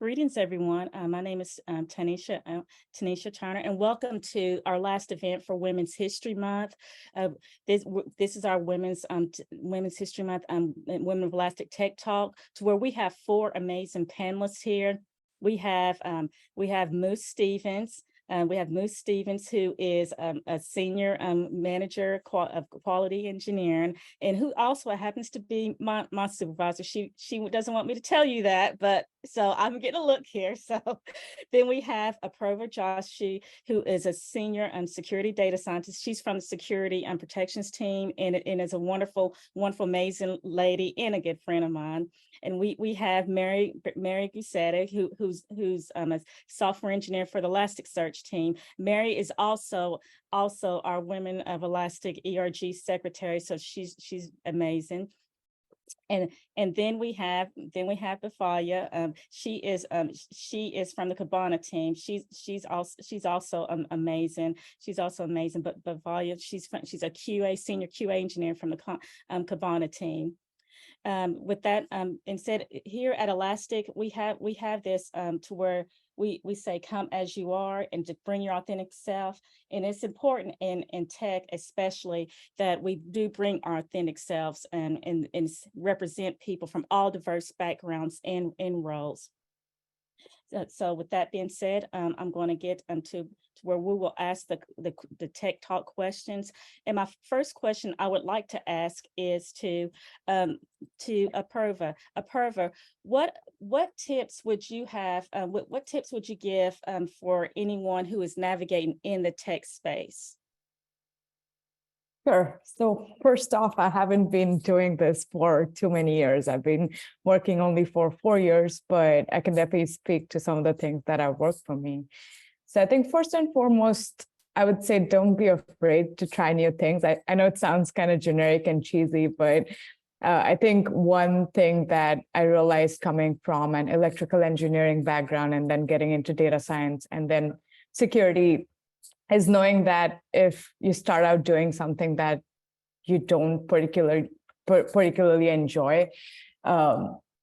Greetings, everyone. My name is Tanisha Turner, and welcome to our last event for Women's History Month. This is our Women's History Month, Women of Elastic Tech Talk, to where we have four amazing panelists here. We have Moose Stevens. We have Moose Stevens, who is a senior manager of quality engineering, and who also happens to be my supervisor. She doesn't want me to tell you that, but so I'm getting a look here. So then we have Apoorva Joshi, who is a senior security data scientist. She's from the security and protections team, and is a wonderful, amazing lady and a good friend of mine. And we have Mary Gouseti, who's a software engineer for the Elasticsearch team. Mary is also our Women of Elastic ERG secretary, so she's amazing. And then we have Bhavya. She is from the Kibana team. She's also amazing. She's also amazing. But Bhavya, she's a senior QA engineer from the Kibana team. With that, instead, here at Elastic, we have this to where we say come as you are and to bring your authentic self. And it's important in tech, especially, that we do bring our authentic selves and represent people from all diverse backgrounds and roles. So with that being said, I'm going to get to where we will ask the tech talk questions. And my first question I would like to ask is to Apoorva. Apoorva, what tips would you have? What tips would you give for anyone who is navigating in the tech space? Sure. So first off, I haven't been doing this for too many years. I've been working only for 4 years, but I can definitely speak to some of the things that have worked for me. So I think first and foremost, I would say don't be afraid to try new things. I know it sounds kind of generic and cheesy, but I think one thing that I realized coming from an electrical engineering background and then getting into data science and then security is knowing that if you start out doing something that you don't particularly enjoy,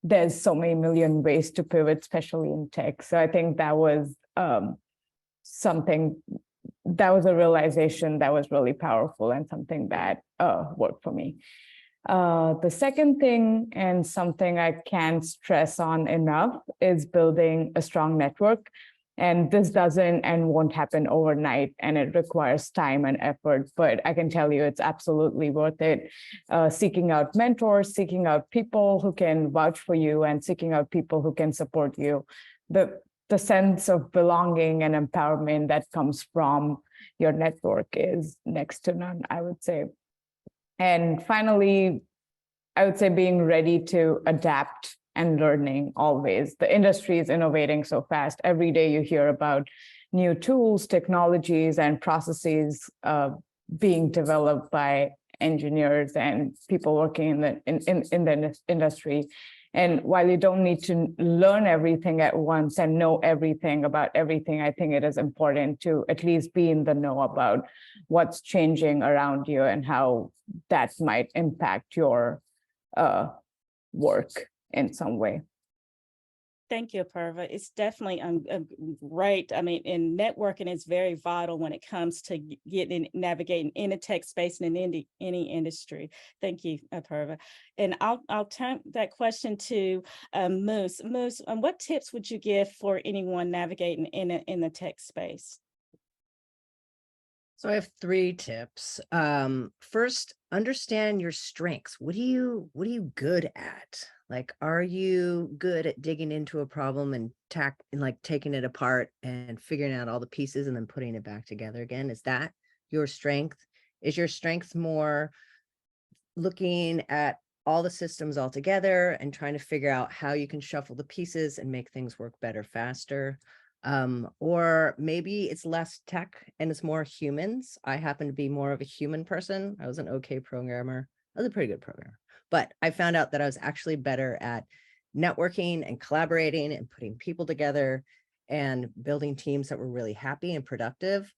there's so many million ways to pivot, especially in tech. So I think that was something that was a realization that was really powerful and something that worked for me. The second thing, and something I can't stress on enough, is building a strong network. And this doesn't and won't happen overnight, and it requires time and effort, but I can tell you it's absolutely worth it. Seeking out mentors, seeking out people who can vouch for you, and seeking out people who can support you. The sense of belonging and empowerment that comes from your network is next to none, I would say. And finally, I would say being ready to adapt and learning always. The industry is innovating so fast. Every day you hear about new tools, technologies, and processes being developed by engineers and people working in the industry. And while you don't need to learn everything at once and know everything about everything, I think it is important to at least be in the know about what's changing around you and how that might impact your work in some way. Thank you, Apoorva. It's definitely right. I mean, and networking is very vital when it comes to navigating in a tech space and in any industry. Thank you, Apoorva. And I'll turn that question to Moose. Moose, what tips would you give for anyone navigating in the tech space? So I have 3 tips. First, understand your strengths. What are you good at? Like, are you good at digging into a problem and taking it apart and figuring out all the pieces and then putting it back together again? Is that your strength? Is your strength more looking at all the systems all together and trying to figure out how you can shuffle the pieces and make things work better, faster? Or maybe it's less tech and it's more humans. I happen to be more of a human person. I was an okay programmer. I was a pretty good programmer, but I found out that I was actually better at networking and collaborating and putting people together and building teams that were really happy and productive.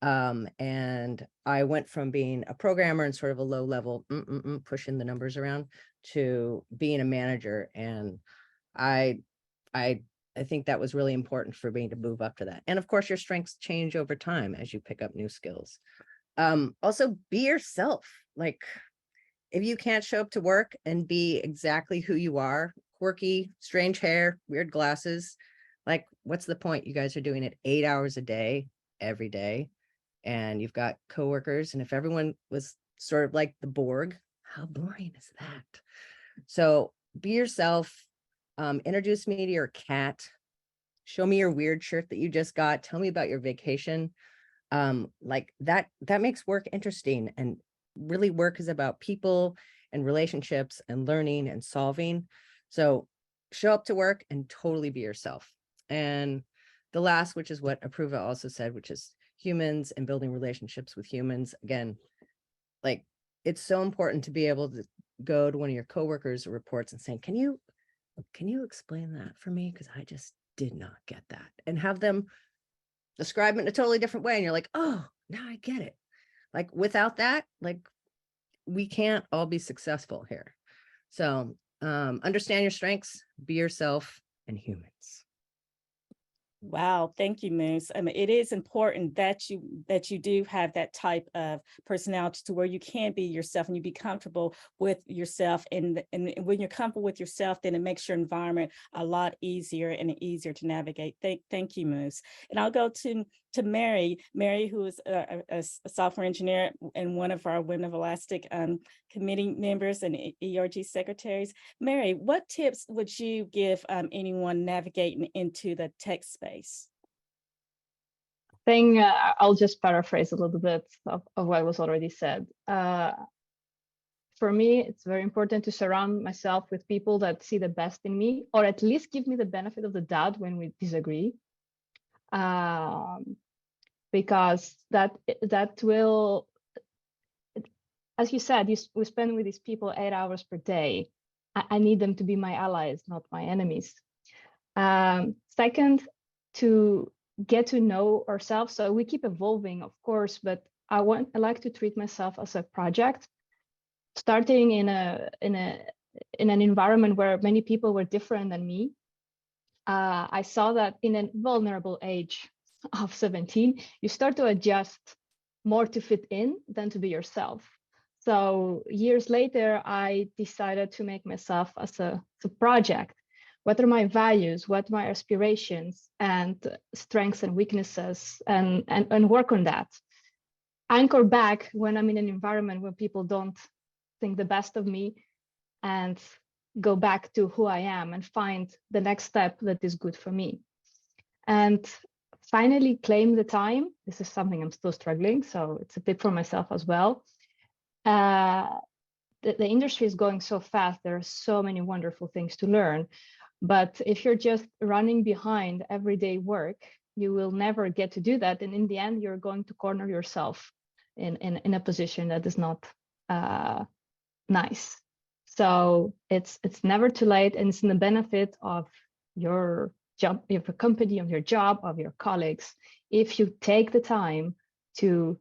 And I went from being a programmer and sort of a low level, pushing the numbers around, to being a manager. And I I think that was really important for me to move up to that. And of course, your strengths change over time as you pick up new skills. Also, be yourself. Like, if you can't show up to work and be exactly who you are, quirky, strange hair, weird glasses, like, what's the point? You guys are doing it 8 hours a day, every day, and you've got coworkers. And if everyone was sort of like the Borg, how boring is that? So be yourself. Introduce me to your cat. Show me your weird shirt that you just got. Tell me about your vacation. Like that makes work interesting. And really, work is about people and relationships and learning and solving. So show up to work and totally be yourself. And the last, which is what Apoorva also said, which is humans and building relationships with humans. Again, like, it's so important to be able to go to one of your coworkers or reports and saying, can you explain that for me? Because I just did not get that. And have them describe it in a totally different way. And you're like, oh, now I get it. Like, without that, like, we can't all be successful here. So understand your strengths, be yourself, and humans. Wow, thank you, Moose. I mean, it is important that you do have that type of personality to where you can be yourself and you be comfortable with yourself. And when you're comfortable with yourself, then it makes your environment a lot easier and easier to navigate. Thank you, Moose. And I'll go to Mary, who is a software engineer and one of our Women of Elastic committee members and ERG secretaries. Mary, what tips would you give anyone navigating into the tech space? I'll just paraphrase a little bit of what was already said. For me, it's very important to surround myself with people that see the best in me, or at least give me the benefit of the doubt when we disagree. Because that will, as you said, we spend with these people 8 hours per day. I need them to be my allies, not my enemies. Second, to get to know ourselves. So we keep evolving, of course, but I like to treat myself as a project, starting in an environment where many people were different than me. I saw that in a vulnerable age of 17, you start to adjust more to fit in than to be yourself. So years later, I decided to make myself as a project. What are my values? What are my aspirations and strengths and weaknesses, and work on that. Anchor back when I'm in an environment where people don't think the best of me, and go back to who I am and find the next step that is good for me. And finally, claim the time. This is something I'm still struggling, so it's a tip for myself as well. The industry is going so fast. There are so many wonderful things to learn. But if you're just running behind everyday work, you will never get to do that. And in the end, you're going to corner yourself in a position that is not nice. So it's never too late, and it's in the benefit of your job, of your company, of your job, of your colleagues, if you take the time to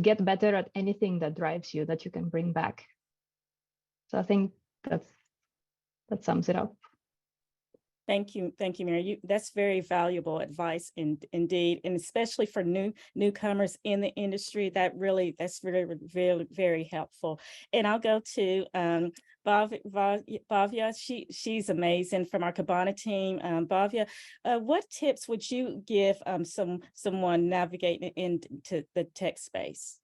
get better at anything that drives you, that you can bring back. So I think that sums it up. Thank you, Mary. That's very valuable advice, indeed, and especially for newcomers in the industry. That's very, very, very helpful. And I'll go to Bhavya. She's amazing, from our Kibana team. Bhavya, what tips would you give someone navigating into the tech space?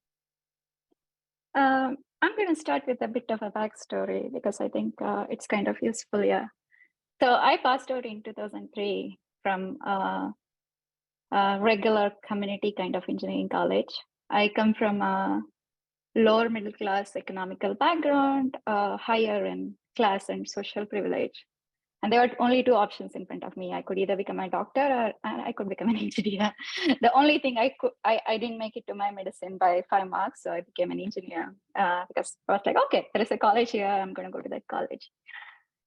I'm going to start with a bit of a backstory because I think it's kind of useful. Yeah. So I passed out in 2003 from a regular community kind of engineering college. I come from a lower middle class economical background, higher in class and social privilege. And there were only two options in front of me. I could either become a doctor or I could become an engineer. The only thing I didn't make it to my medicine by 5 marks, so I became an engineer because I was like, okay, there is a college here, I'm going to go to that college.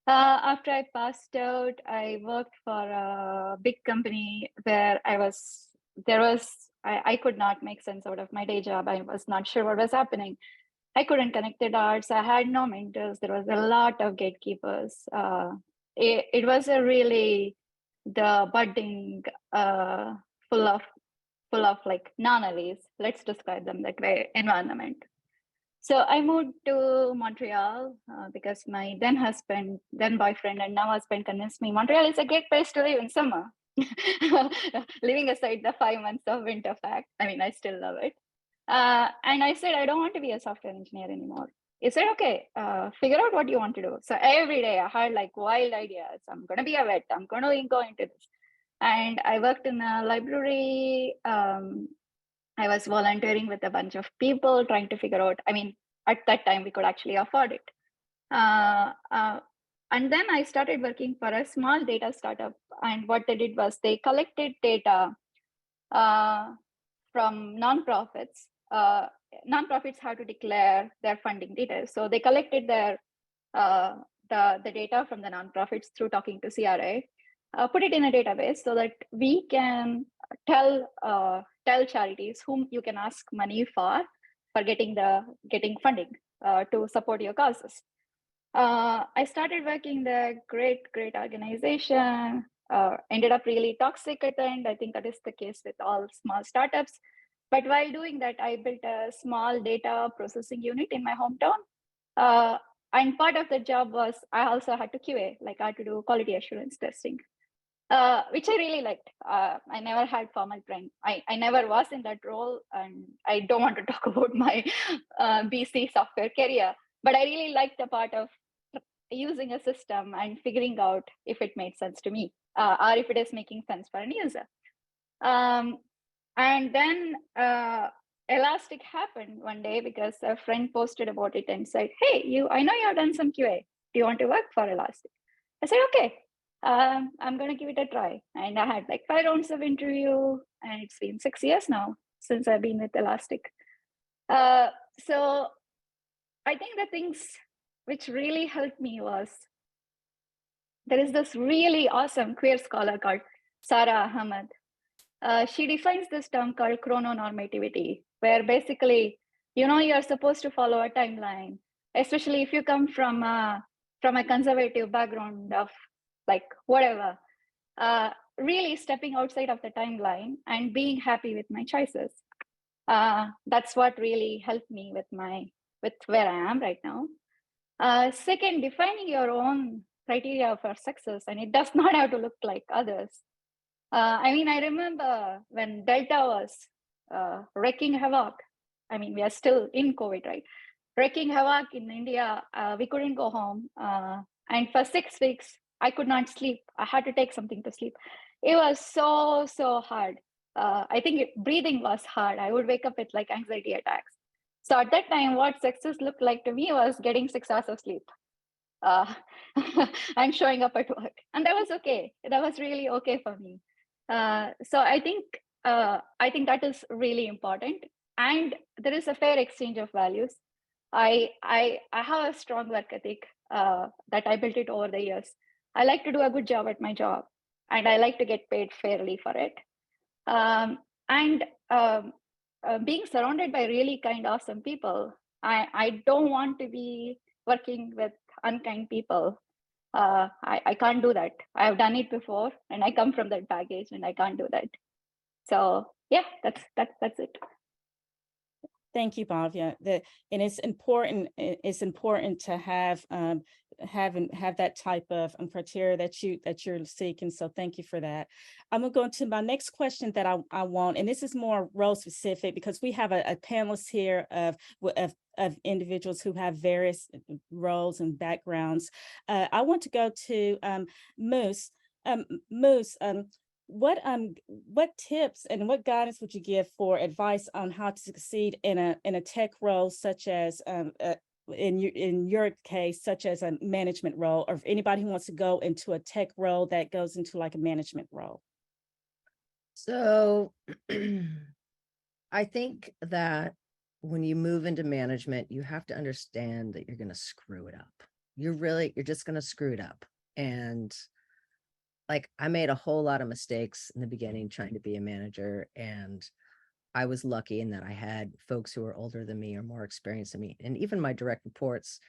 After I passed out, I worked for a big company where I could not make sense out of my day job. I was not sure what was happening. I couldn't connect the dots. I had no mentors. There was a lot of gatekeepers. It was a really the budding, full of like non-Alis, let's describe them that way, environment. So I moved to Montreal because my then boyfriend, and now husband convinced me Montreal is a great place to live in summer. Leaving aside the 5 months of winter fact, I mean, I still love it. And I said, I don't want to be a software engineer anymore. He said, okay, figure out what you want to do. So every day I had like wild ideas. I'm going to be a vet. I'm going to go into this. And I worked in a library. I was volunteering with a bunch of people trying to figure out, I mean, at that time we could actually afford it. And then I started working for a small data startup. And what they did was they collected data from nonprofits. Nonprofits have to declare their funding details. So they collected their the data from the nonprofits through talking to CRA, put it in a database so that we can tell charities whom you can ask money for getting funding to support your causes. I started working the great organization. Ended up really toxic at the end. I think that is the case with all small startups. But while doing that, I built a small data processing unit in my hometown. And part of the job was I also had to QA, like I had to do quality assurance testing, which I really liked. I never had formal training. I never was in that role, and I don't want to talk about my BC software career, but I really liked the part of using a system and figuring out if it made sense to me or if it is making sense for an user. And then Elastic happened one day because a friend posted about it and said, hey, I know you have done some QA. Do you want to work for Elastic? I said, okay, I'm going to give it a try. And I had like 5 rounds of interview, and it's been 6 years now since I've been with Elastic. So I think the things which really helped me was there is this really awesome queer scholar called Sarah Ahmed. She defines this term called chrononormativity, where basically, you're supposed to follow a timeline, especially if you come from a conservative background of like whatever, really stepping outside of the timeline and being happy with my choices. That's what really helped me with where I am right now. Second, defining your own criteria for success, and it does not have to look like others. I mean, I remember when Delta was wreaking havoc. I mean, we are still in COVID, right? Wreaking havoc in India, we couldn't go home. And for 6 weeks, I could not sleep. I had to take something to sleep. It was so hard. I think breathing was hard. I would wake up with like anxiety attacks. So at that time, what success looked like to me was getting 6 hours of sleep and showing up at work. And that was okay. That was really okay for me. So I think that is really important. And there is a fair exchange of values. I have a strong work ethic that I built it over the years. I like to do a good job at my job, and I like to get paid fairly for it. Being surrounded by really kind, awesome people. I don't want to be working with unkind people. I can't do that. I've done it before, and I come from that baggage, and I can't do that. So yeah, that's it. Thank you, Bhavya. And it's important. It's important to have that type of criteria that you're seeking. So thank you for that. I'm gonna go into my next question that I want, and this is more role specific because we have a panelist here of individuals who have various roles and backgrounds. I want to go to Moose. Moose. What tips and what guidance would you give for advice on how to succeed in a tech role such as in your case, such as a management role, or if anybody who wants to go into a tech role that goes into like a management role? So I think that when you move into management, you have to understand that you're going to screw it up. You're just going to screw it up. And like, I made a whole lot of mistakes in the beginning trying to be a manager, and I was lucky in that I had folks who were older than me or more experienced than me. And even my direct reports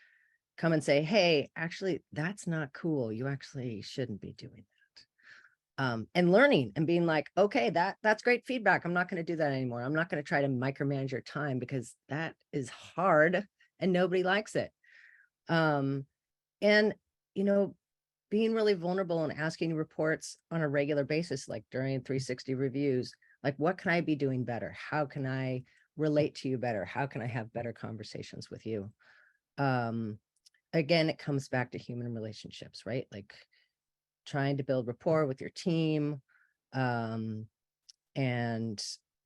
come and say, hey, actually, that's not cool. You actually shouldn't be doing And learning and being like, okay, that's great feedback. I'm not going to do that anymore. I'm not going to try to micromanage your time because that is hard and nobody likes it. And, you know, being really vulnerable and asking reports on a regular basis, like during 360 reviews, like, what can I be doing better? How can I relate to you better? How can I have better conversations with you? Again, it comes back to human relationships, right? Like trying to build rapport with your team, and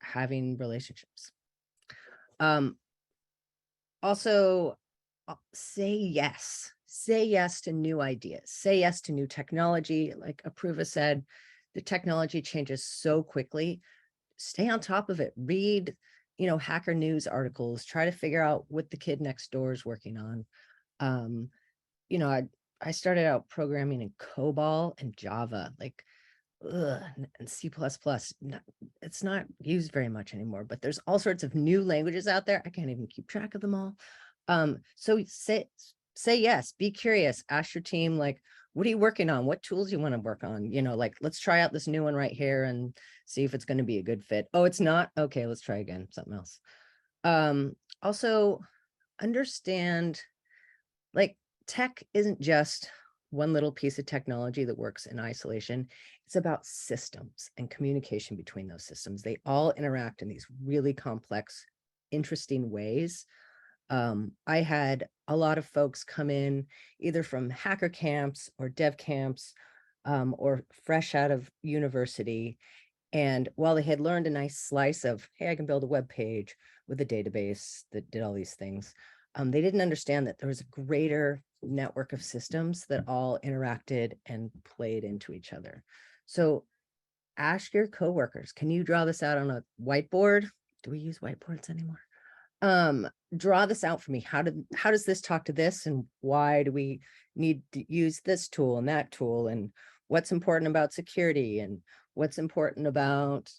having relationships. Also, say yes to new ideas, say yes to new technology. Like Apoorva said, the technology changes so quickly. Stay on top of it. Read, you know, hacker news articles, try to figure out what the kid next door is working on. You know, I started out programming in COBOL and Java, like, and C++. It's not used very much anymore, but there's all sorts of new languages out there. I can't even keep track of them all. So say yes, be curious, ask your team, like, what are you working on? What tools you want to work on? You know, like, let's try out this new one right here and see if it's going to be a good fit. Oh, it's not? Okay, let's try again, something else. Also understand, like, tech isn't just one little piece of technology that works in isolation. It's about systems and communication between those systems. They all interact in these really complex, interesting ways. I had a lot of folks come in either from hacker camps or dev camps, or fresh out of university. And while they had learned a nice slice of, hey, I can build a web page with a database that did all these things, they didn't understand that there was a greater network of systems that all interacted and played into each other. So ask your coworkers, can you draw this out on a whiteboard? Do we use whiteboards anymore? Draw this out for me. How does this talk to this? And why do we need to use this tool and that tool? And what's important about security? And what's important about,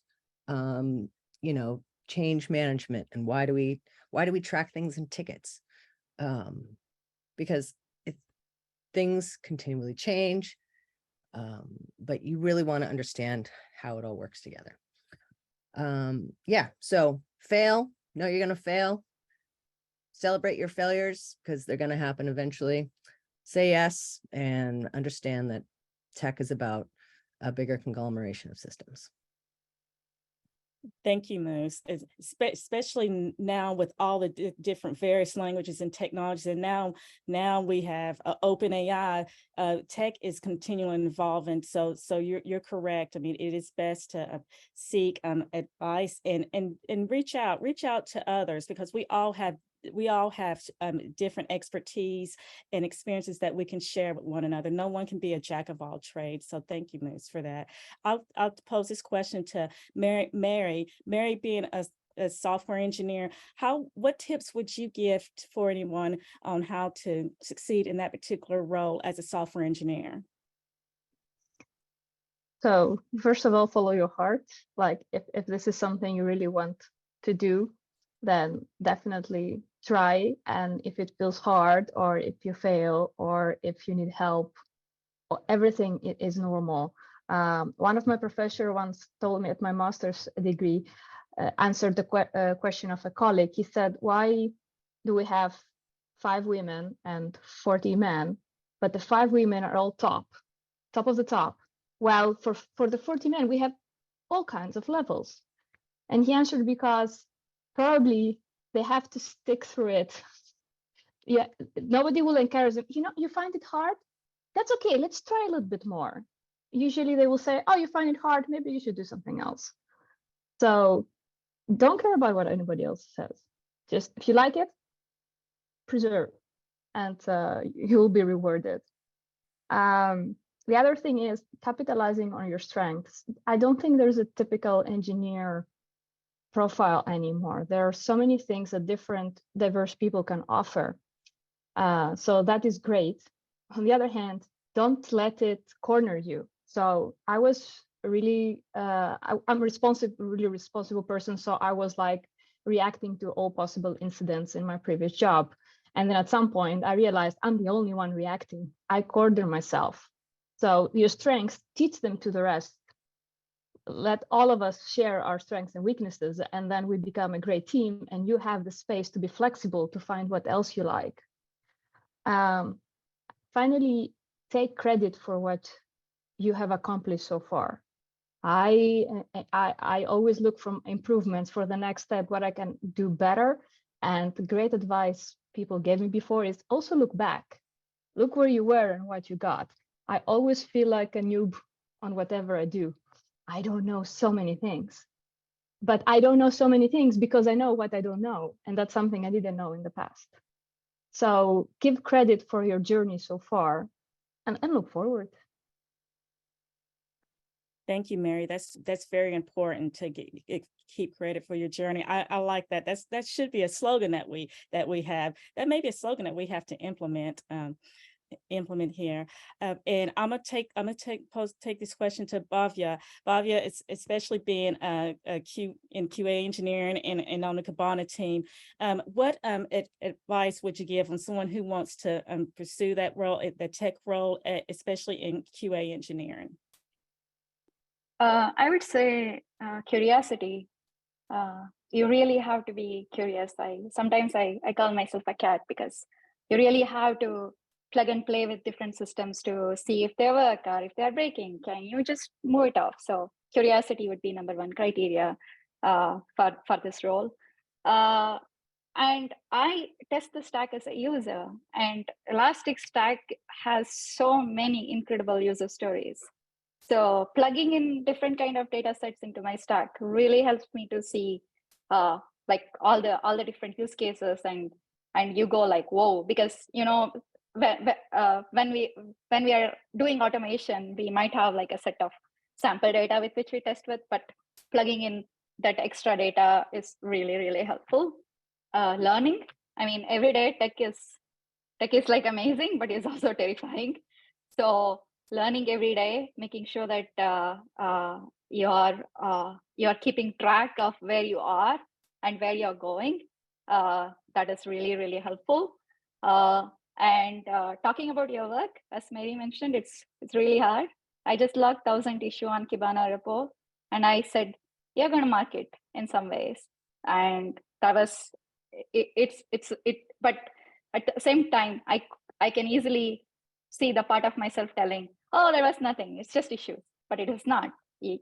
you know, change management? And why do we track things in tickets? Because things continually change, but you really want to understand how it all works together. Yeah, so fail, know you're going to fail, celebrate your failures because they're going to happen eventually. Say yes and understand that tech is about a bigger conglomeration of systems. Thank you, Moose. Especially now with all the different various languages and technologies, and now we have open AI. Tech is continually evolving. So you're correct. I mean, it is best to seek advice and reach out to others, because we all have different expertise and experiences that we can share with one another. No one can be a jack of all trades. So thank you, Moose, for that. I'll pose this question to Mary, being a software engineer, what tips would you give for anyone on how to succeed in that particular role as a software engineer? So first of all, follow your heart. Like if this is something you really want to do, then definitely try. And if it feels hard, or if you fail, or if you need help, everything is normal. One of my professors once told me at my master's degree, answered the question of a colleague. He said, why do we have 5 women and 40 men, but the 5 women are all top of the top? Well, for the 40 men, we have all kinds of levels. And he answered, because probably they have to stick through it. Yeah, nobody will encourage them. You know, you find it hard? That's okay. Let's try a little bit more. Usually they will say, oh, you find it hard. Maybe you should do something else. So don't care about what anybody else says. Just if you like it, preserve, and you will be rewarded. The other thing is capitalizing on your strengths. I don't think there's a typical engineer profile anymore. There are so many things that different diverse people can offer. So that is great. On the other hand, don't let it corner you. So I was really, I'm really responsible person. So I was like reacting to all possible incidents in my previous job. And then at some point I realized I'm the only one reacting. I corner myself. So your strengths, teach them to the rest. let all of us share our strengths and weaknesses, and then we become a great team, and you have the space to be flexible to find what else you like. Finally, take credit for what you have accomplished so far. I always look for improvements for the next step, what I can do better. And the great advice people gave me before is also look back. Look where you were and what you got. I always feel like a noob on whatever I do. I don't know so many things, but I don't know so many things because I know what I don't know. And that's something I didn't know in the past. So give credit for your journey so far and look forward. Thank you, Mary. That's very important to keep credit for your journey. I like that. That should be a slogan that we have. That may be a slogan that we have to implement here. And I'm gonna take this question to Bhavya. Bhavya, it's especially being in QA engineering and on the Kibana team. What advice would you give on someone who wants to pursue that role, the tech role, especially in QA engineering? I would say curiosity. You really have to be curious. Sometimes I call myself a cat because you really have to plug and play with different systems to see if they work or if they're breaking. Can you just move it off? So curiosity would be number one criteria for this role. And I test the stack as a user, and Elasticsearch has so many incredible user stories. So plugging in different kind of data sets into my stack really helps me to see like all the different use cases, and you go like, whoa, because when we are doing automation, we might have like a set of sample data with which we test with, but plugging in that extra data is really, really helpful. Learning, I mean, every day tech is like amazing, but it's also terrifying. So learning every day, making sure that you're keeping track of where you are and where you're going. That is really, really helpful. And talking about your work, as Mary mentioned, it's really hard. I just logged 1,000 issue on Kibana repo, and I said, you're going to mark it in some ways. And that was it. But at the same time, I can easily see the part of myself telling, oh, there was nothing, it's just issues, but it is not.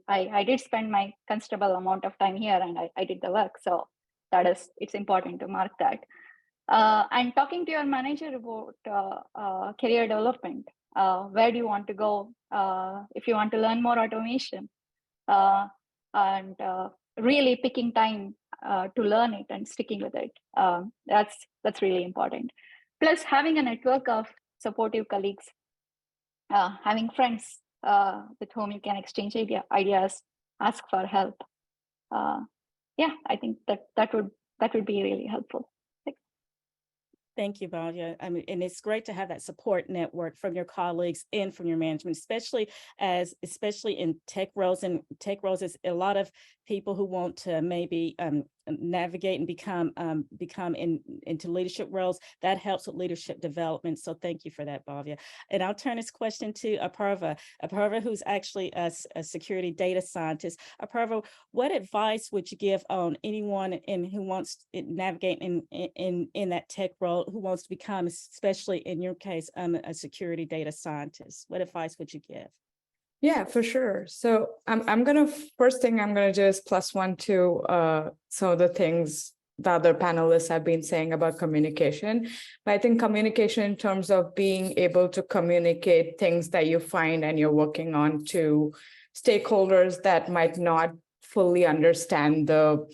I did spend my considerable amount of time here, and I did the work. So it's important to mark that. And talking to your manager about career development, where do you want to go? If you want to learn more automation, and really picking time to learn it and sticking with it. That's really important. Plus, having a network of supportive colleagues, having friends with whom you can exchange ideas, ask for help. Yeah, I think that would be really helpful. Thank you, Bhavya. I mean, and it's great to have that support network from your colleagues and from your management, especially in tech roles. And tech roles is a lot of people who want to maybe navigate and become into leadership roles. That helps with leadership development. So thank you for that, Bhavya. And I'll turn this question to Apoorva. Apoorva, who's actually a security data scientist. Apoorva, what advice would you give on anyone who wants to navigate in that tech role, who wants to become, especially in your case, a security data scientist? What advice would you give? Yeah, for sure. So first thing I'm gonna do is +1 to some of the things the other panelists have been saying about communication. But I think communication in terms of being able to communicate things that you find and you're working on to stakeholders that might not fully understand the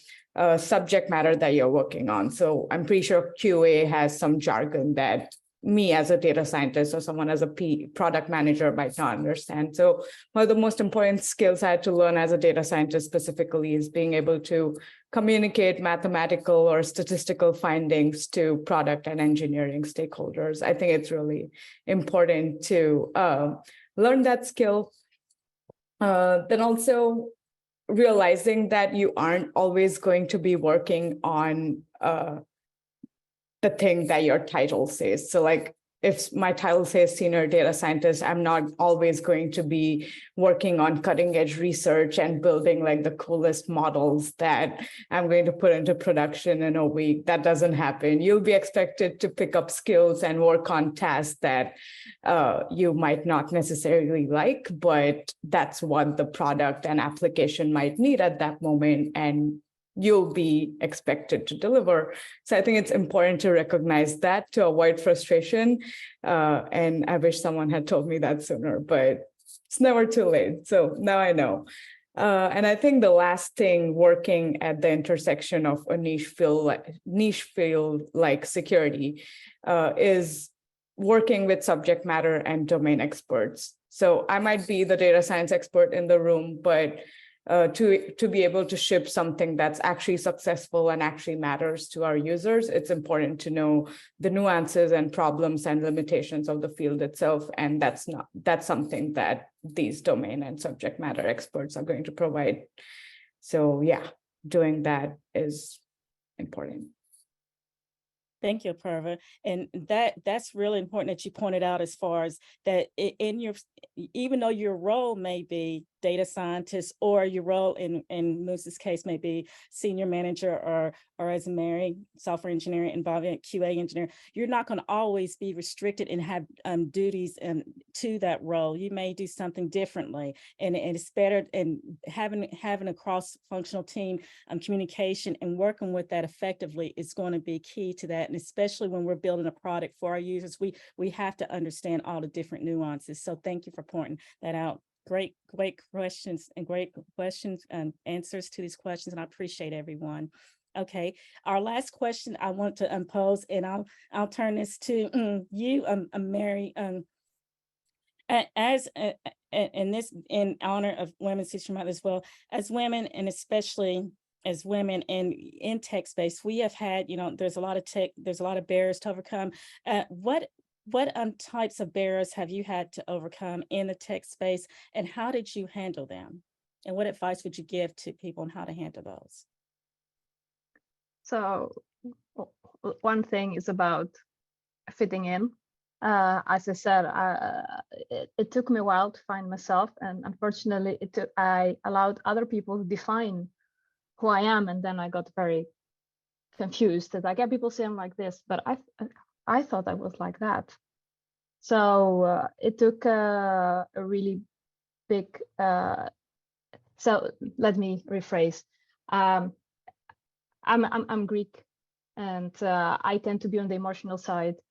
subject matter that you're working on. So I'm pretty sure QA has some jargon that me as a data scientist or someone as a product manager might not understand. So one of the most important skills I had to learn as a data scientist specifically is being able to communicate mathematical or statistical findings to product and engineering stakeholders. I think it's really important to learn that skill. Then also realizing that you aren't always going to be working on the thing that your title says. So like if my title says senior data scientist, I'm not always going to be working on cutting edge research and building like the coolest models that I'm going to put into production in a week. That doesn't happen. You'll be expected to pick up skills and work on tasks that you might not necessarily like, but that's what the product and application might need at that moment. And you'll be expected to deliver. So I think it's important to recognize that to avoid frustration. And I wish someone had told me that sooner, but it's never too late. So now I know. And I think the last thing, working at the intersection of a niche field like security, is working with subject matter and domain experts. So I might be the data science expert in the room, but to be able to ship something that's actually successful and actually matters to our users, it's important to know the nuances and problems and limitations of the field itself. And that's something that these domain and subject matter experts are going to provide. So yeah, doing that is important. Thank you, Apoorva. And that's really important that you pointed out, as far as that in your, even though your role may be data scientist, or your role in Moose's case may be senior manager, or as Mary, software engineering, and Bhavya, QA engineer, you're not going to always be restricted and have duties to that role. You may do something differently, and it's better, and having a cross-functional team communication and working with that effectively is going to be key to that. And especially when we're building a product for our users, we have to understand all the different nuances. So thank you for pointing that out. Great questions, and great questions and answers to these questions, and I appreciate everyone. Okay, our last question I want to pose, and I'll turn this to you, Mary. As in honor of Women's History Month as well, as women, and especially as women in tech space, we have had, there's a lot of barriers to overcome. What types of barriers have you had to overcome in the tech space, and how did you handle them? And what advice would you give to people on how to handle those? So one thing is about fitting in. As I said, it took me a while to find myself, and unfortunately, I allowed other people to define who I am, and then I got very confused. That I get people saying like this, but I thought I was like that. So it took a really big. So let me rephrase. I'm Greek, and I tend to be on the emotional side.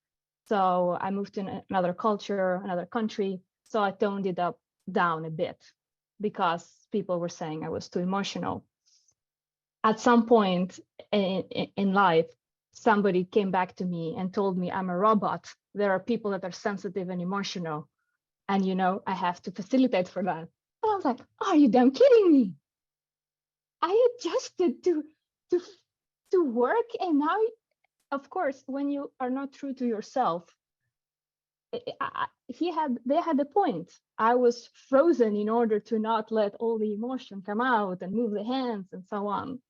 So I moved to another culture, another country. So I toned it down a bit because people were saying I was too emotional. At some point in life, somebody came back to me and told me I'm a robot. There are people that are sensitive and emotional, and I have to facilitate for that. And I was like, are you damn kidding me? I adjusted to work, and now, of course, when you are not true to yourself, they had a point. I was frozen in order to not let all the emotion come out and move the hands and so on.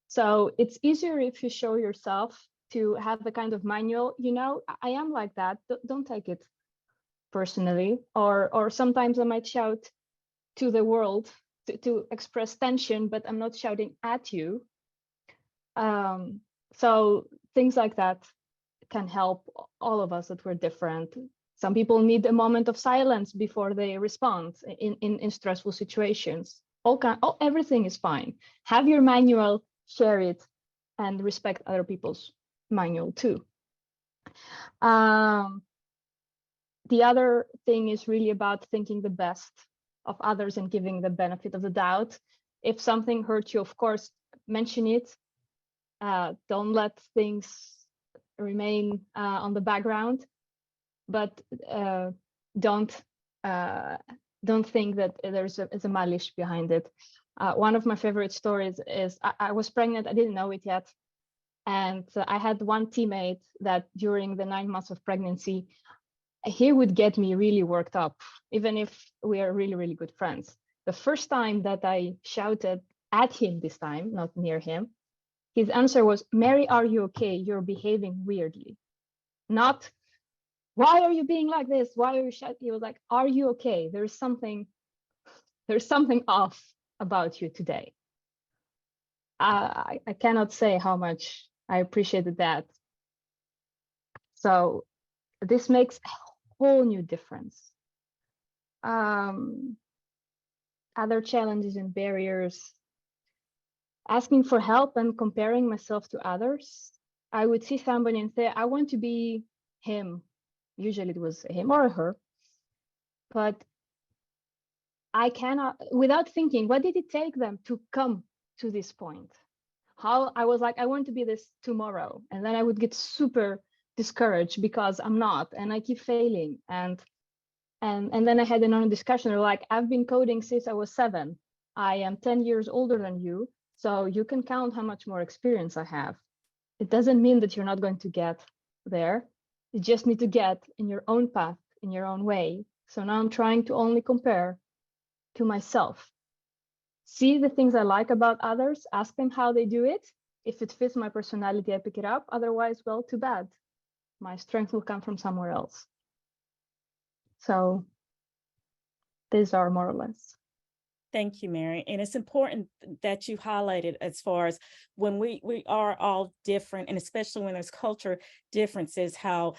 So it's easier if you show yourself, to have the kind of manual, I am like that. Don't take it personally. Or sometimes I might shout to the world to express tension, but I'm not shouting at you. So things like that can help all of us that we're different. Some people need a moment of silence before they respond in stressful situations. Everything is fine. Have your manual, share it, and respect other people's manual too. The other thing is really about thinking the best of others and giving the benefit of the doubt. If something hurt you, of course, mention it. Don't let things remain on the background, but don't think that there's a malice behind it. One of my favorite stories is I was pregnant. I didn't know it yet. And I had one teammate that during the 9 months of pregnancy, he would get me really worked up, even if we are really, really good friends. The first time that I shouted at him, this time, not near him, his answer was, "Mary, are you okay? You're behaving weirdly." Not, why are you being like this? Why are you shut? He was like, are you okay? There's something off about you today. I cannot say how much I appreciated that. So this makes a whole new difference. Other challenges and barriers, asking for help and comparing myself to others. I would see somebody and say, I want to be him. Usually it was him or her. But I cannot, without thinking, what did it take them to come to this point? How I was like, I want to be this tomorrow. And then I would get super discouraged because I'm not, and I keep failing. And then I had another discussion. They're like, I've been coding since I was 7. I am 10 years older than you. So you can count how much more experience I have. It doesn't mean that you're not going to get there. You just need to get in your own path, in your own way. So now I'm trying to only compare to myself. See the things I like about others, ask them how they do it. If it fits my personality, I pick it up. Otherwise, well, too bad. My strength will come from somewhere else. So these are more or less. Thank you, Mary. And it's important that you highlighted as far as when we are all different, and especially when there's culture differences, how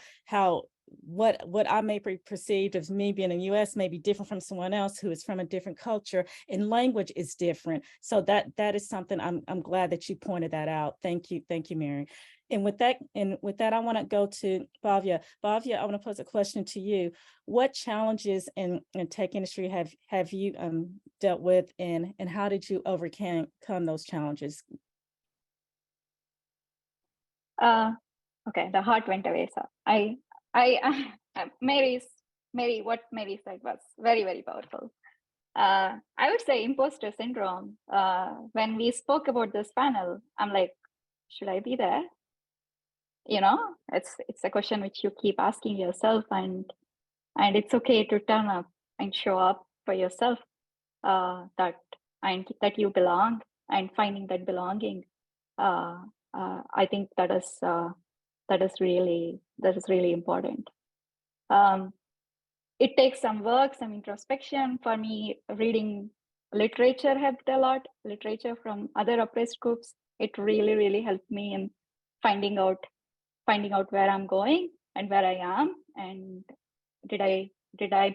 what I may be perceived as me being in the US may be different from someone else who is from a different culture, and language is different. So that is something I'm glad that you pointed that out. Thank you, Mary. And with that, I want to go to Bhavya. Bhavya, I want to pose a question to you. What challenges in tech industry have you dealt with, and how did you overcome those challenges? Okay, the heart went away. So what Mary said was very, very powerful. I would say imposter syndrome. When we spoke about this panel, I'm like, should I be there? You know, it's a question which you keep asking yourself, and it's okay to turn up and show up for yourself. That you belong, and finding that belonging. I think that is really important. It takes some work, some introspection. For me, reading literature helped a lot. Literature from other oppressed groups. It really helped me in finding out where I'm going and where I am, and did I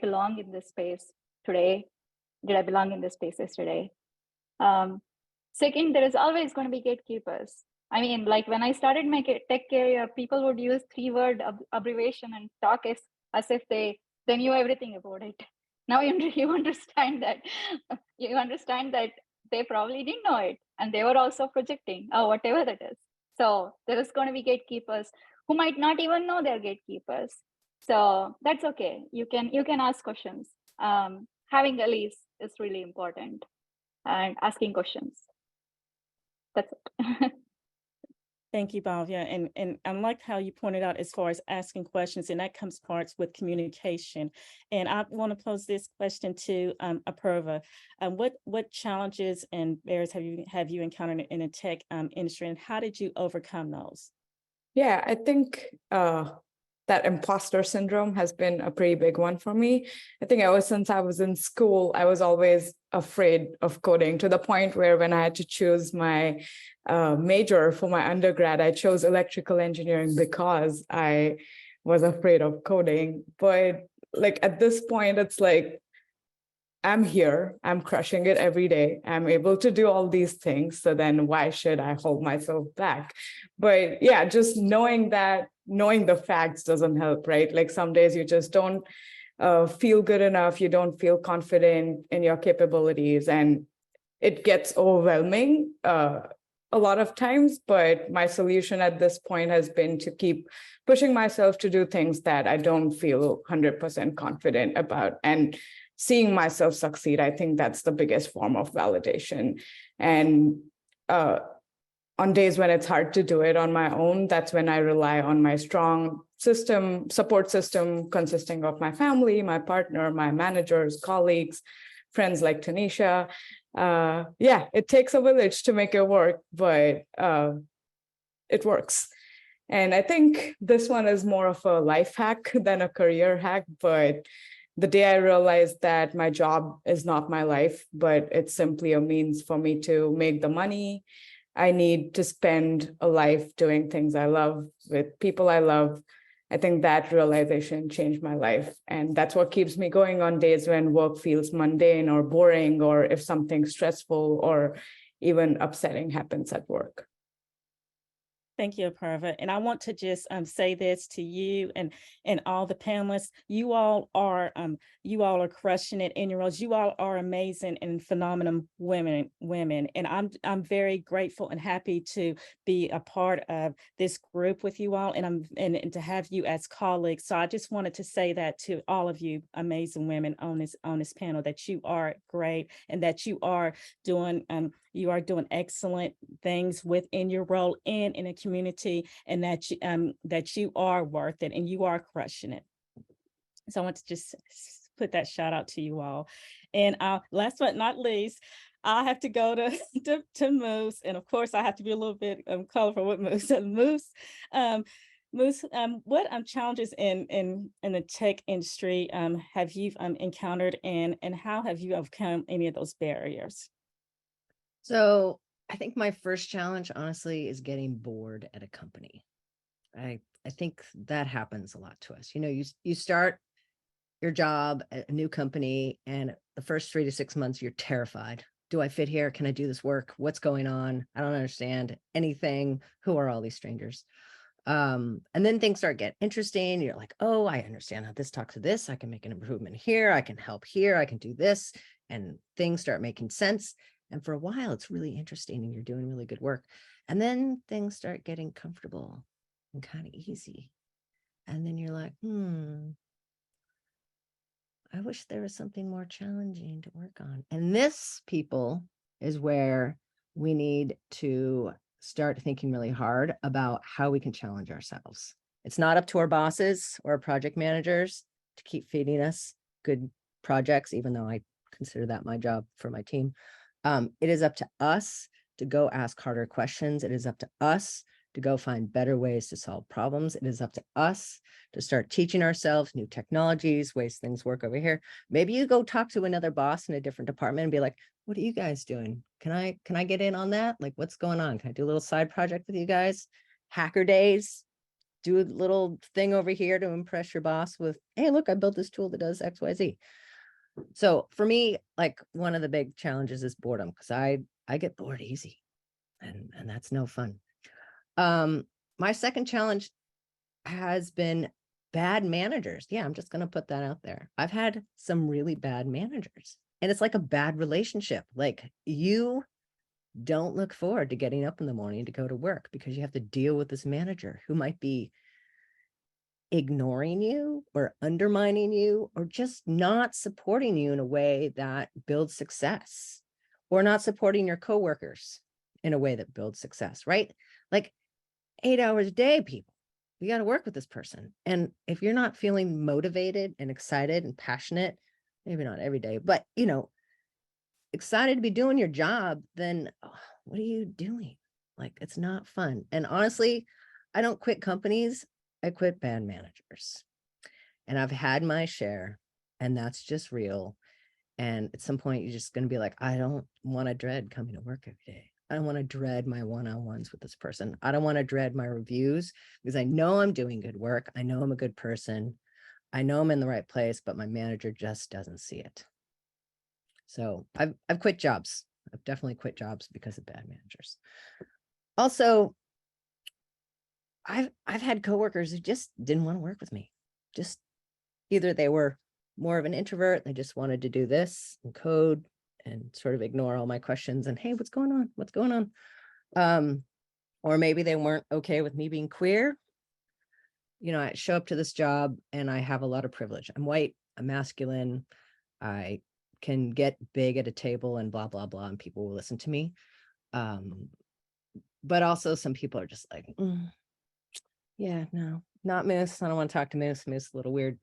belong in this space today? Did I belong in this space yesterday? Second, there is always going to be gatekeepers. I mean, like when I started my tech career, people would use 3-word abbreviation and talk as if they knew everything about it. Now you understand that they probably didn't know it, and they were also projecting, or whatever that is. So there is going to be gatekeepers who might not even know they're gatekeepers. So that's okay. You can ask questions. Having allies is really important, and asking questions. That's it. Thank you, Bhavya. And I like how you pointed out as far as asking questions, and that comes parts with communication. And I want to pose this question to Apoorva. What challenges and barriers have you encountered in the tech industry, and how did you overcome those? Yeah, I think that imposter syndrome has been a pretty big one for me. I think ever since I was in school, I was always afraid of coding, to the point where when I had to choose my major for my undergrad, I chose electrical engineering because I was afraid of coding. But like at this point, it's like, I'm here, I'm crushing it every day. I'm able to do all these things. So then why should I hold myself back? But yeah, just knowing the facts doesn't help, right? Like some days you just don't feel good enough. You don't feel confident in your capabilities, and it gets overwhelming a lot of times. But my solution at this point has been to keep pushing myself to do things that I don't feel 100% confident about, and seeing myself succeed. I think that's the biggest form of validation. And on days when it's hard to do it on my own, that's when I rely on my strong support system consisting of my family, my partner, my managers, colleagues, friends like Tanisha. Yeah, it takes a village to make it work, but it works. And I think this one is more of a life hack than a career hack, but the day I realized that my job is not my life, but it's simply a means for me to make the money I need to spend a life doing things I love with people I love. I think that realization changed my life. And that's what keeps me going on days when work feels mundane or boring, or if something stressful or even upsetting happens at work. Thank you, Apoorva. And I want to just say this to you and all the panelists. You all are crushing it in your roles. You all are amazing and phenomenal women. And I'm very grateful and happy to be a part of this group with you all, and to have you as colleagues. So I just wanted to say that to all of you amazing women on this panel, that you are great and that you are doing excellent things within your role and in a community, and that you are worth it and you are crushing it. So I want to just put that shout out to you all. And last but not least, I have to go to Moose, and of course I have to be a little bit colorful with Moose. Moose, what challenges in the tech industry have you encountered, and how have you overcome any of those barriers? So I think my first challenge, honestly, is getting bored at a company. I think that happens a lot to us. You know, you start your job at a new company, and the first 3 to 6 months, you're terrified. Do I fit here? Can I do this work? What's going on? I don't understand anything. Who are all these strangers? And then things start getting interesting. You're like, oh, I understand how this talks to this. I can make an improvement here. I can help here. I can do this. And things start making sense. And for a while, it's really interesting and you're doing really good work. And then things start getting comfortable and kind of easy. And then you're like, I wish there was something more challenging to work on. And this, people, is where we need to start thinking really hard about how we can challenge ourselves. It's not up to our bosses or our project managers to keep feeding us good projects, even though I consider that my job for my team. It is up to us to go ask harder questions. It is up to us to go find better ways to solve problems. It is up to us to start teaching ourselves new technologies, ways things work over here. Maybe you go talk to another boss in a different department and be like, what are you guys doing? Can I get in on that? Like, what's going on? Can I do a little side project with you guys? Hacker days, do a little thing over here to impress your boss with, hey, look, I built this tool that does X, Y, Z. So for me, like, one of the big challenges is boredom, because I get bored easy, and that's no fun. My second challenge has been bad managers. Yeah, I'm just going to put that out there. I've had some really bad managers, and it's like a bad relationship. Like, you don't look forward to getting up in the morning to go to work because you have to deal with this manager who might be ignoring you or undermining you or just not supporting you in a way that builds success, or not supporting your coworkers in a way that builds success, right? Like, 8 hours a day, people, you got to work with this person. And if you're not feeling motivated and excited and passionate, maybe not every day, but, you know, excited to be doing your job, then what are you doing? Like, it's not fun. And honestly, I don't quit companies. I quit bad managers. And I've had my share, and that's just real. And at some point, you're just going to be like, I don't want to dread coming to work every day. I don't want to dread my one-on-ones with this person. I don't want to dread my reviews, because I know I'm doing good work. I know I'm a good person. I know I'm in the right place, but my manager just doesn't see it. So I've quit jobs. I've definitely quit jobs because of bad managers. Also, I've had coworkers who just didn't want to work with me. Just either they were more of an introvert, they just wanted to do this and code and sort of ignore all my questions and, hey, what's going on? What's going on? Or maybe they weren't okay with me being queer. You know, I show up to this job and I have a lot of privilege. I'm white, I'm masculine, I can get big at a table and blah, blah, blah, and people will listen to me. But also some people are just like, yeah, no, not Moose. I don't want to talk to Moose. Moose is a little weird.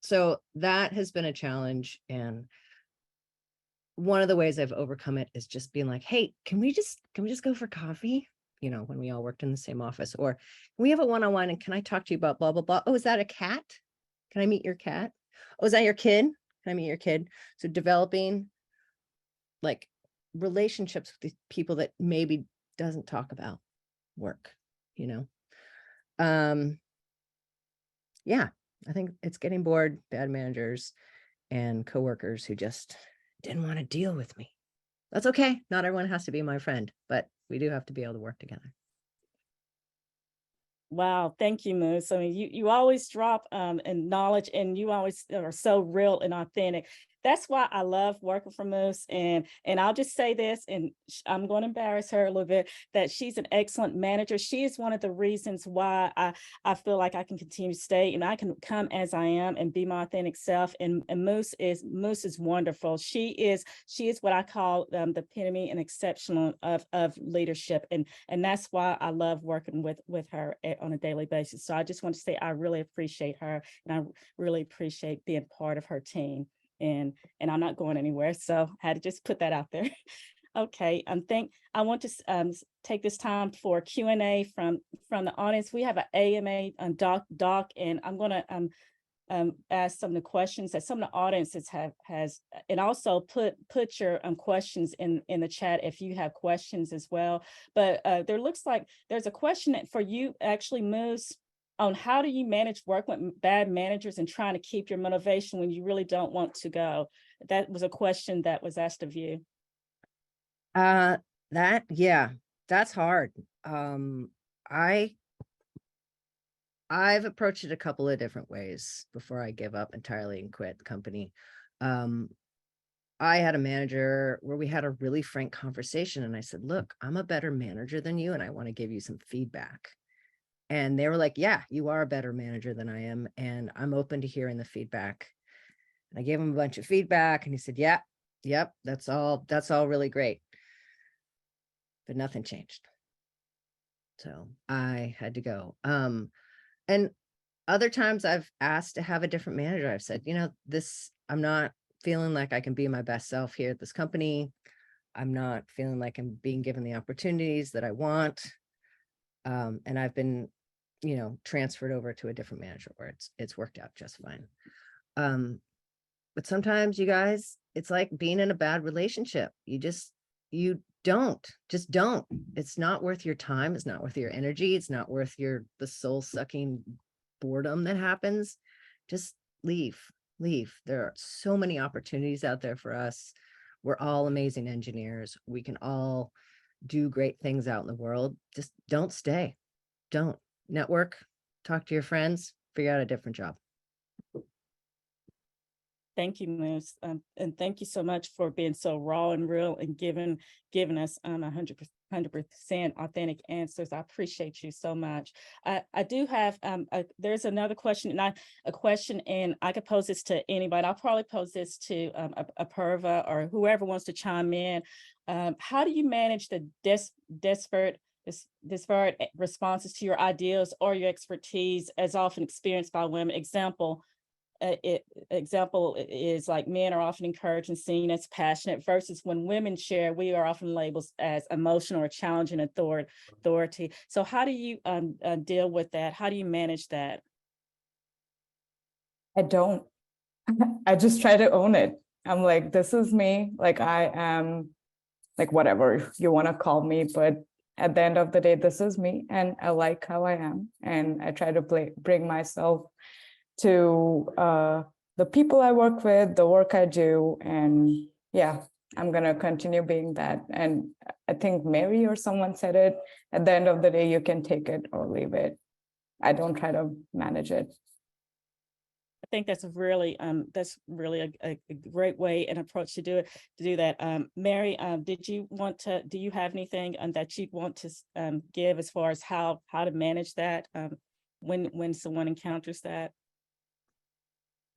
So that has been a challenge. And one of the ways I've overcome it is just being like, hey, can we just go for coffee? when we all worked in the same office, or we have a one-on-one and can I talk to you about blah, blah, blah. Oh, is that a cat? Can I meet your cat? Oh, is that your kid? Can I meet your kid? So developing like relationships with the people that maybe doesn't talk about work, yeah, I think it's getting bored, bad managers and coworkers who just didn't want to deal with me. That's okay. Not everyone has to be my friend, but we do have to be able to work together. Wow, thank you, Moose. I mean, you always drop in knowledge, and you always are so real and authentic. That's why I love working for Moose. And I'll just say this, and I'm going to embarrass her a little bit, that she's an excellent manager. She is one of the reasons why I feel like I can continue to stay and I can come as I am and be my authentic self. And Moose is wonderful. She is what I call the epitome and exceptional of leadership. And that's why I love working with her on a daily basis. So I just want to say I really appreciate her, and I really appreciate being part of her team. And I'm not going anywhere, so I had to just put that out there. Okay, I want to take this time for Q&A from the audience. We have an AMA doc, and I'm going to ask some of the questions that some of the audiences has, and also put your questions in the chat if you have questions as well. But there looks like there's a question for you, actually, Moose, on how do you manage work with bad managers and trying to keep your motivation when you really don't want to go? That was a question that was asked of you. That's hard. I've approached it a couple of different ways before I give up entirely and quit the company. I had a manager where we had a really frank conversation, and I said, look, I'm a better manager than you, and I want to give you some feedback. And they were like, yeah, you are a better manager than I am, and I'm open to hearing the feedback. And I gave him a bunch of feedback, and he said, yeah, yep, that's all really great. But nothing changed. So I had to go. And other times I've asked to have a different manager. I've said, I'm not feeling like I can be my best self here at this company. I'm not feeling like I'm being given the opportunities that I want. And I've been, transferred over to a different manager where it's worked out just fine. But sometimes, you guys, it's like being in a bad relationship. You don't. It's not worth your time. It's not worth your energy. It's not worth the soul-sucking boredom that happens. Just leave. There are so many opportunities out there for us. We're all amazing engineers. We can all do great things out in the world. Just don't stay. Don't network, talk to your friends, figure out a different job. Thank you, Moose. And thank you so much for being so raw and real and giving us 100% authentic answers. I appreciate you so much. I do have, there's another question, and I could pose this to anybody. I'll probably pose this to Apoorva or whoever wants to chime in. How do you manage the disparate responses to your ideas or your expertise as often experienced by women? Example is like men are often encouraged and seen as passionate versus when women share, we are often labeled as emotional or challenging authority. So how do you deal with that? How do you manage that? I don't. I just try to own it. I'm like, this is me. Like, I am, like, whatever you want to call me, but at the end of the day, this is me, and I like how I am, and I try to bring myself to the people I work with, the work I do, and yeah, I'm gonna continue being that. And I think Mary or someone said it, at the end of the day, you can take it or leave it. I don't try to manage it. I think that's really a great way and approach to do that. Mary, do you have anything that you want to give as far as how to manage that when someone encounters that?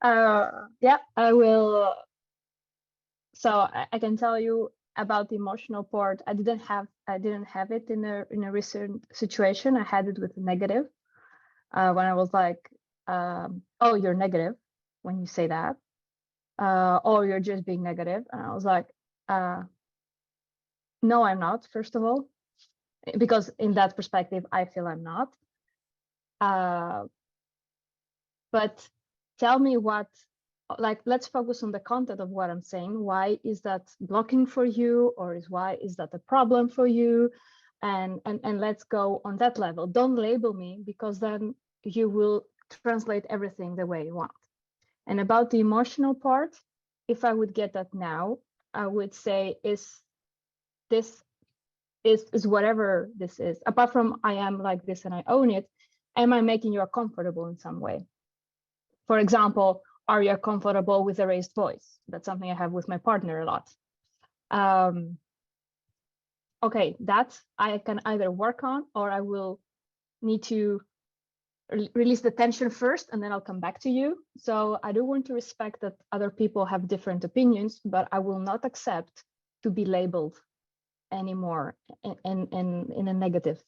Yeah, I will. So I can tell you about the emotional part. I didn't have it in a recent situation. I had it with negative. When I was like, oh, you're negative when you say that. Oh, you're just being negative. And I was like, no, I'm not, first of all. because in that perspective, I feel I'm not. But tell me what, like, let's focus on the content of what I'm saying. Why is that blocking for you, or why is that a problem for you? And let's go on that level. Don't label me, because then you will translate everything the way you want. And about the emotional part, if I would get that now, I would say, is whatever this is, apart from I am like this and I own it, am I making you uncomfortable in some way? For example, are you comfortable with a raised voice? That's something I have with my partner a lot. Okay, that I can either work on, or I will need to release the tension first, and then I'll come back to you. So I do want to respect that other people have different opinions, but I will not accept to be labeled anymore in a negative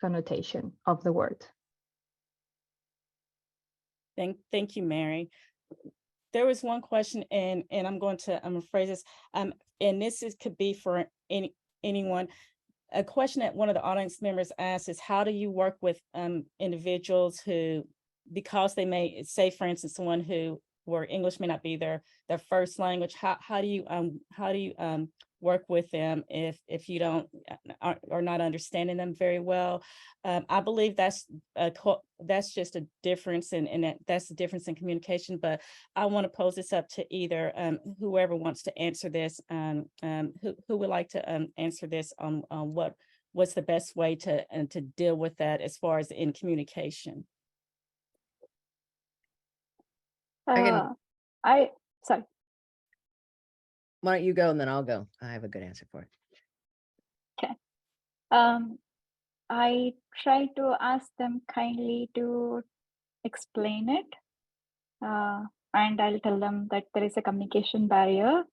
connotation of the word. Thank you, Mary. There was one question, and I'm going to rephrase this, and this could be for anyone. A question that one of the audience members asked is, how do you work with individuals who, because they may say, for instance, someone where English may not be their first language, how do you work with them if you are not understanding them very well? I believe that's just a difference, and that's the difference in communication. But I want to pose this up to either whoever wants to answer this. Who would like to answer this on what's the best way to deal with that as far as in communication? Sorry. Why don't you go and then I'll go? I have a good answer for it. Okay. I try to ask them kindly to explain it. And I'll tell them that there is a communication barrier.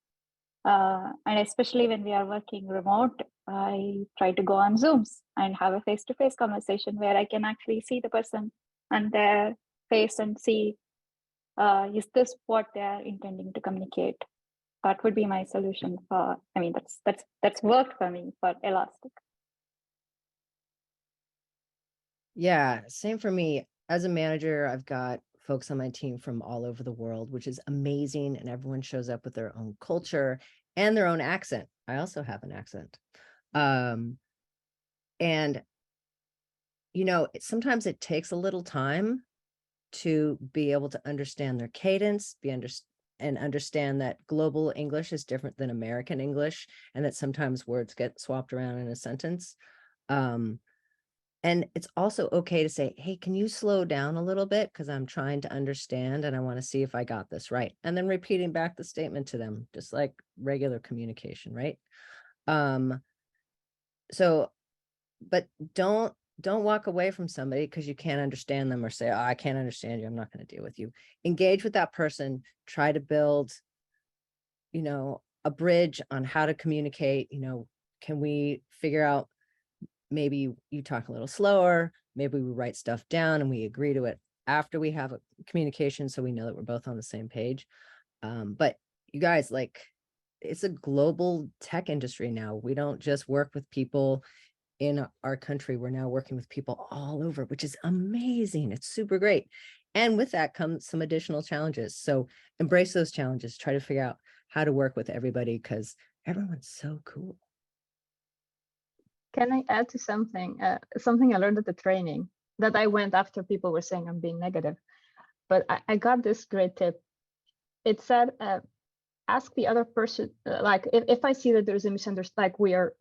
And especially when we are working remote, I try to go on Zooms and have a face-to-face conversation where I can actually see the person and their face and see, is this what they are intending to communicate? That would be my solution for, I mean, that's worked for me for Elastic. Yeah, same for me. As a manager, I've got folks on my team from all over the world, which is amazing. And everyone shows up with their own culture and their own accent. I also have an accent. And, you know, sometimes it takes a little time to be able to understand their cadence, and understand that global English is different than American English, and that sometimes words get swapped around in a sentence. And it's also okay to say, hey, can you slow down a little bit? Because I'm trying to understand and I want to see if I got this right. And then repeating back the statement to them, just like regular communication, right? So, but don't walk away from somebody because you can't understand them, or say, oh, I can't understand you, I'm not going to deal with you. Engage with that person, try to build, you know, a bridge on how to communicate. You know, can we figure out, maybe you talk a little slower, maybe we write stuff down and we agree to it after we have a communication, so we know that we're both on the same page. But you guys, like, it's a global tech industry now. We don't just work with people in our country, we're now working with people all over, which is amazing. It's super great. And with that comes some additional challenges. So embrace those challenges, try to figure out how to work with everybody, because everyone's so cool. Can I add to something? Something I learned at the training that I went after people were saying I'm being negative, but I got this great tip. It said, ask the other person, like if I see that there's a misunderstanding, like we are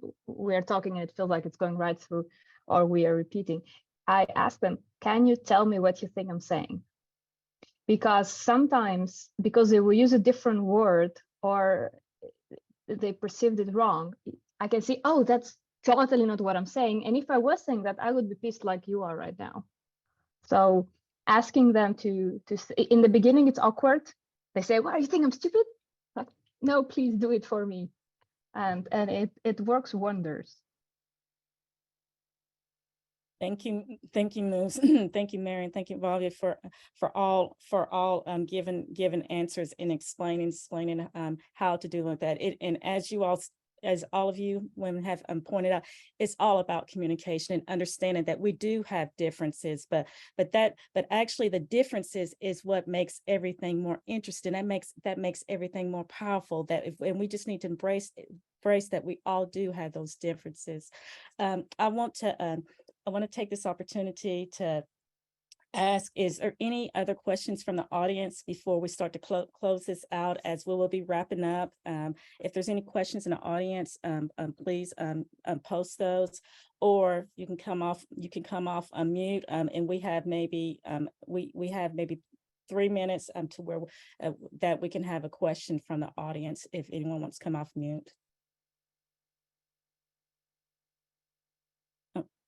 talking and it feels like it's going right through, or we are repeating, I ask them, can you tell me what you think I'm saying? Because sometimes, because they will use a different word or they perceived it wrong, I can see, oh, that's totally not what I'm saying. And if I was saying that, I would be pissed like you are right now. So asking them to in the beginning, it's awkward. They say, "What, you think I'm stupid?" Like, no, please do it for me. And it works wonders. Thank you, Moose. Thank you, Mary, and thank you, Bhavya, for all given answers and explaining how to do with that. And as you all as all of you women have pointed out, it's all about communication and understanding that we do have differences, but actually the differences is what makes everything more interesting. That makes everything more powerful. And we just need to embrace that we all do have those differences. I want to take this opportunity to ask, is there any other questions from the audience before we start to close this out, as we will be wrapping up? If there's any questions in the audience, please post those, or you can come off unmute, and we have maybe we have maybe 3 minutes to where that we can have a question from the audience if anyone wants to come off mute.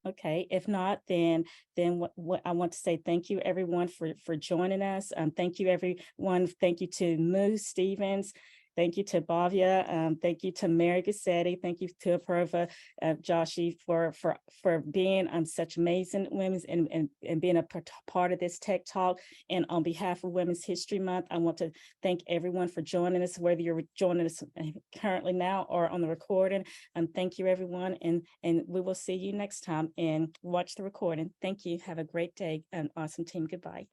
Okay, if not, then what I want to say, thank you everyone for joining us. Thank you everyone. Thank you to Moose Stevens. Thank you to Bhavya. Thank you to Mary Gouseti. Thank you to Apoorva, Joshi, for being such amazing women and being a part of this Tech Talk. And on behalf of Women's History Month, I want to thank everyone for joining us, whether you're joining us currently now or on the recording. Thank you, everyone, and we will see you next time, and watch the recording. Thank you. Have a great day, and awesome team. Goodbye.